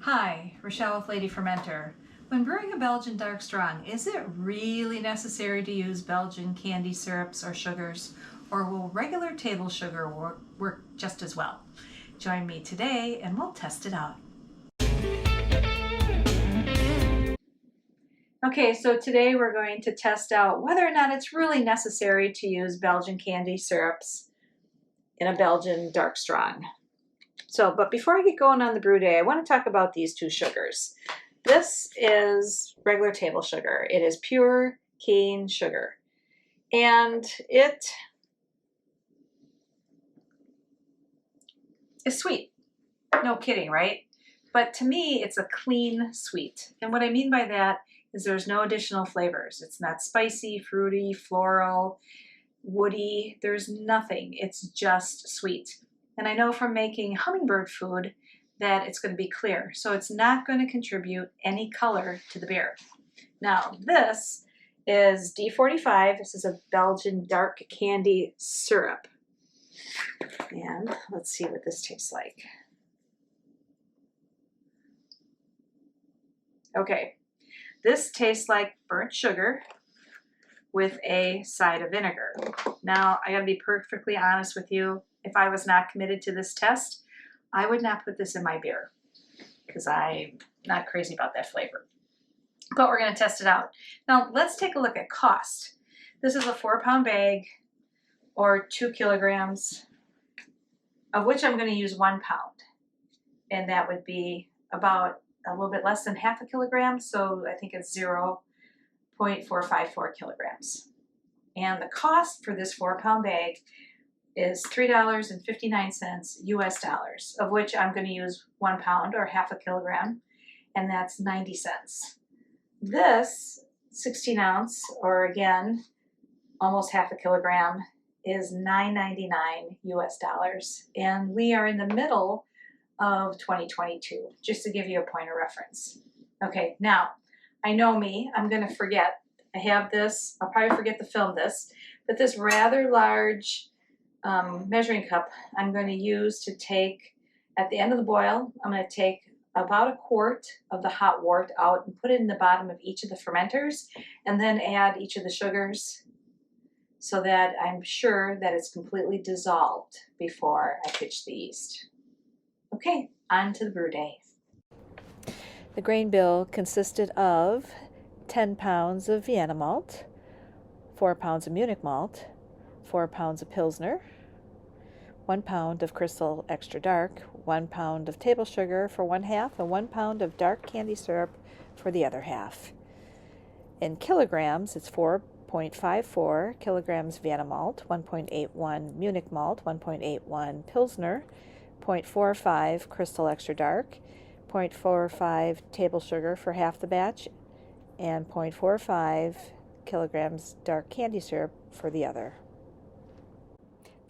Hi, Rochelle with Lady Fermenter. When brewing a Belgian Dark Strong, is it really necessary to use Belgian candy syrups or sugars, or will regular table sugar work just as well? Join me today and we'll test it out. Okay, so today we're going to test out whether or not it's really necessary to use Belgian candy syrups in a Belgian Dark Strong. But before I get going on the brew day, I want to talk about these two sugars. This is regular table sugar. It is pure cane sugar. And it is sweet. No kidding, right? But to me, it's a clean sweet. And what I mean by that is there's no additional flavors. It's not spicy, fruity, floral, woody. There's nothing. It's just sweet. And I know from making hummingbird food that it's going to be clear. So it's not going to contribute any color to the beer. Now this is D45. This is a Belgian Dark Candy Syrup. And let's see what this tastes like. Okay, this tastes like burnt sugar with a side of vinegar. Now, I gotta be perfectly honest with you. If I was not committed to this test, I would not put this in my beer because I'm not crazy about that flavor. But we're gonna test it out. Now, let's take a look at cost. This is a 4-pound bag or 2 kilograms, of which I'm gonna use 1 pound. And that would be about a little bit less than half a kilogram, so I think it's 0.454 kilograms. And the cost for this 4-pound bag is $3.59 US dollars, of which I'm going to use 1 pound or half a kilogram, and that's 90 cents. This 16 ounce, or again, almost half a kilogram, is $9.99 US dollars, and we are in the middle of 2022, just to give you a point of reference. Okay, now, I know me, I'm going to forget. I have this, I'll probably forget to film this, but this rather large measuring cup I'm going to use to take, at the end of the boil, I'm going to take about a quart of the hot wort out and put it in the bottom of each of the fermenters, and then add each of the sugars so that I'm sure that it's completely dissolved before I pitch the yeast. Okay, on to the brew day. The grain bill consisted of 10 pounds of Vienna malt, 4 pounds of Munich malt, 4 pounds of Pilsner, 1 pound of Crystal Extra Dark, 1 pound of table sugar for 1/2, and 1 pound of dark candy syrup for the other half. In kilograms, it's 4.54 kilograms Vienna malt, 1.81 Munich malt, 1.81 Pilsner, 0.45 Crystal Extra Dark, 0.45 table sugar for half the batch, and 0.45 kilograms dark candy syrup for the other.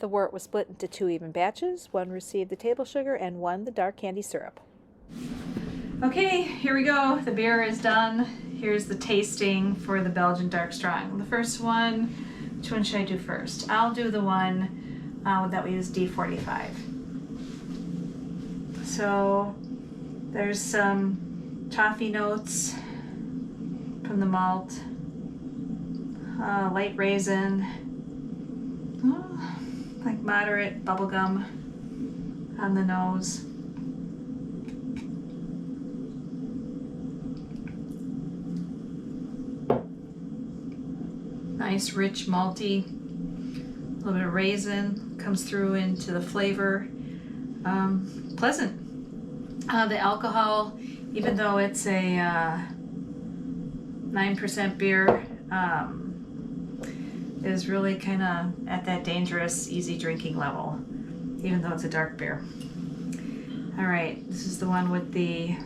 The wort was split into 2 even batches. 1 received the table sugar and 1 the dark candy syrup. Okay, here we go. The beer is done. Here's the tasting for the Belgian Dark Strong. The first one, which one should I do first? I'll do the one that we use, D45. So there's some toffee notes from the malt, light raisin, like moderate bubblegum on the nose. Nice, rich, malty, a little bit of raisin comes through into the flavor. Pleasant. The alcohol, even though it's a 9% beer, is really kind of at that dangerous, easy drinking level, even though it's a dark beer. All right, this is the one with the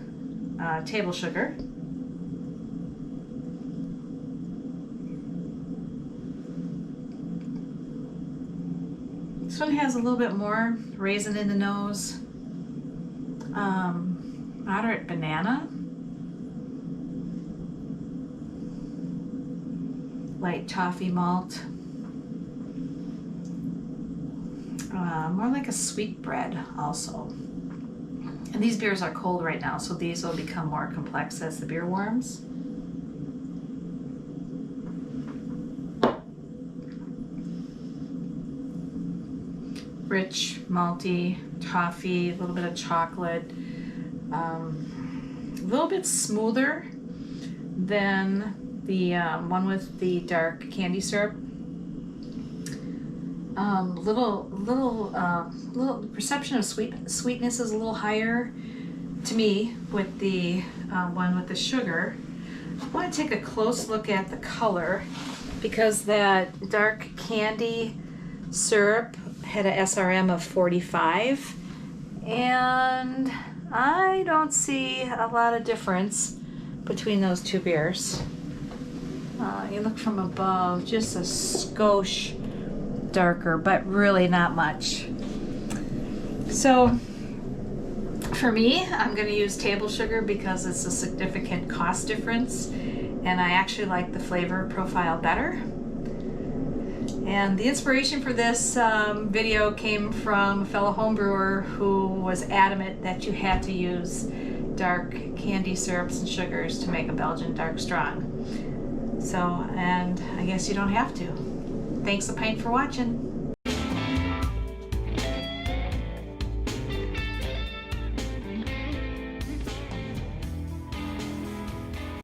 table sugar. This one has a little bit more raisin in the nose, moderate banana, light toffee malt, more like a sweet bread also. And these beers are cold right now, so these will become more complex as the beer warms. Rich, malty, toffee, a little bit of chocolate, a little bit smoother than the one with the dark candy syrup. Little perception of sweetness is a little higher to me with the one with the sugar. I want to take a close look at the color because that dark candy syrup had a SRM of 45, and I don't see a lot of difference between those two beers. You look from above, just a skosh darker, but really not much. So for me, I'm going to use table sugar because it's a significant cost difference, and I actually like the flavor profile better. And the inspiration for this video came from a fellow homebrewer who was adamant that you had to use dark candy syrups and sugars to make a Belgian Dark Strong. So, and I guess you don't have to. Thanks a pint for watching.